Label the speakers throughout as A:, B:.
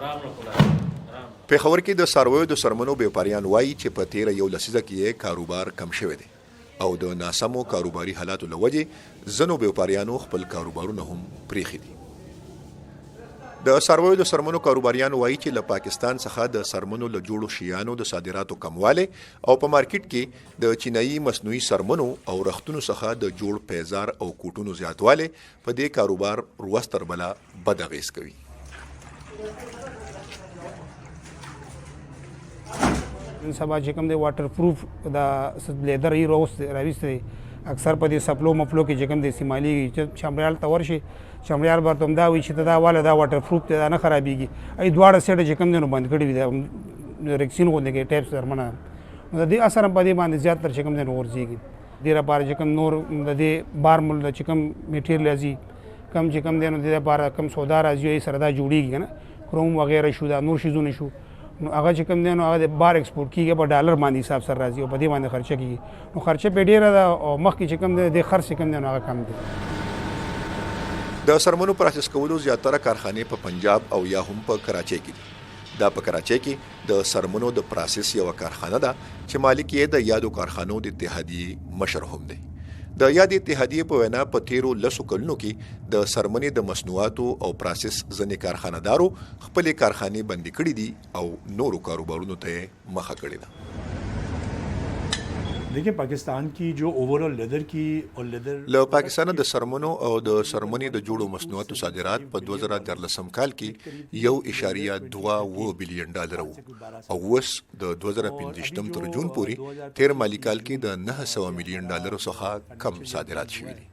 A: پېښور کې د څارویو د څرمنو بیپاریان وایي چې په تیره یو لسیزه کې کاروبار کم شوی دی او د ناسمو کاروباري حالاتو له وجې ځینو بیپاریانو خپل کاروبارونه هم پرېښي دي. د څارویو د څرمنو کاروباریان وایي چې له پاکستان څخه د څرمنو له جوړو شیانو د صادراتو کموالی او په مارکیټ کې د چینایي مصنوعي څرمنو او رختونو څخه د جوړ پیزار او کوټونو زیاتوالی په دې کاروبار ورځ تر بله بد اغېز کوي.
B: سبا چې کوم دی واټر پروف د لیدر ای راویستی اکثر په دې سپلو مفلو کې چې کوم دی استعمالیږي چې چمړیال ته ورشي چمړیال به ته دا وایي چې دا واله دا واټر پروف دی دا نه خرابېږي ای دواړه سیټه چې کوم دی نو بند کړي وي د ریکسین غوندې کې ټیپس درمنه نو د دې اثر هم په دې باندې زیات تر چې کوم دی نو غورځېږي. دې لپاره چې کوم نور د دې بارمل چې کوم میټیریل راځي کم چې کوم دی نو دې لپاره کم سودا راځي سره دا جوړېږي که نه کروم وغیره شو دا نور شیزونه شو نو هغه چې کوم دی نو هغه د بار ایکسپورټ کېږي په ډالر باندې حساب سره راځي او په دې باندې خرچه کېږي نو خرچه پې ډېره ده او مخکې چې کوم دی د خرڅ چې کوم دی نو هغه کم دی.
A: د څرمنو پروسس کولو زیاتره کارخانې په پنجاب او یا هم په کراچۍ کې دي. دا په کراچۍ کې د څرمنو د پروسس یوه کارخانه ده چې مالک یې د یادو کارخانو د اتحادیې مشر هم دی. د یادې اتحادیې په وینا په تیرو لسو کلونو کې د څرمنې د مصنوعاتو او پروسس ځینې کارخانهدارو خپلې کارخانې بندي کړي دي او نورو کاروبارونو ته یې مخه کړې ده.
C: देखिए पाकिस्तान की जो ओवरऑल लेदर की और लेदर
A: له پاکستان د څرمنو او د څرمنې د جوړو مصنوعاتو صادرات په 2014 کال کې 1.2 بلین ډالر وو او اوس د 2015 تر جون پورې تیر مالی کال کې د 900 ملیون ډالر څخه کم صادرات شوي دي.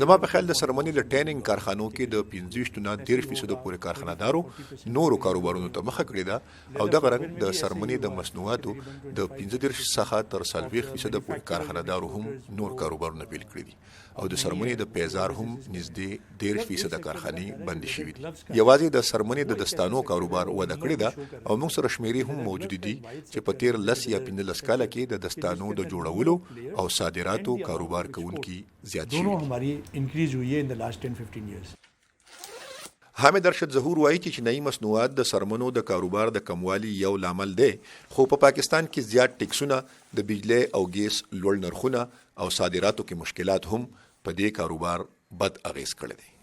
A: زما په خیال د څرمنې د ټیننګ کارخانو کې د 15 نه 13% پورې کارخانهدارو نورو کاروبارونو ته مخه کړې ده او دغه رنګ د څرمنې د مصنوعاتو د 15 څخه تر 40% پورې کارخانهدارو هم نور کاروبارونه پیل کړي دي او د څرمنې د پیزار هم نږدې 13% کارخانې بندي شوي دي. یوازې د څرمنې د دستانو کاروبار وده کړې ده او موږ سره شمیرې هم موجود دي چې په تیر 10 یا 15 کاله کې د دستانو د جوړولو او صادراتو کاروبار کوونکي زیات شوي.
C: increase हुई है in the last 10-15 years.
A: حامد ارشد ظهور وایي چې چینایي مصنوعات د څرمنو د کاروبار د کموالي یو لامل دی خو په پاکستان کې زیات ټیکسونه د بجلی او ګیس لوړ نرخونه او صادراتو کې مشکلات هم په دې کاروبار بد اغیز کړی دی.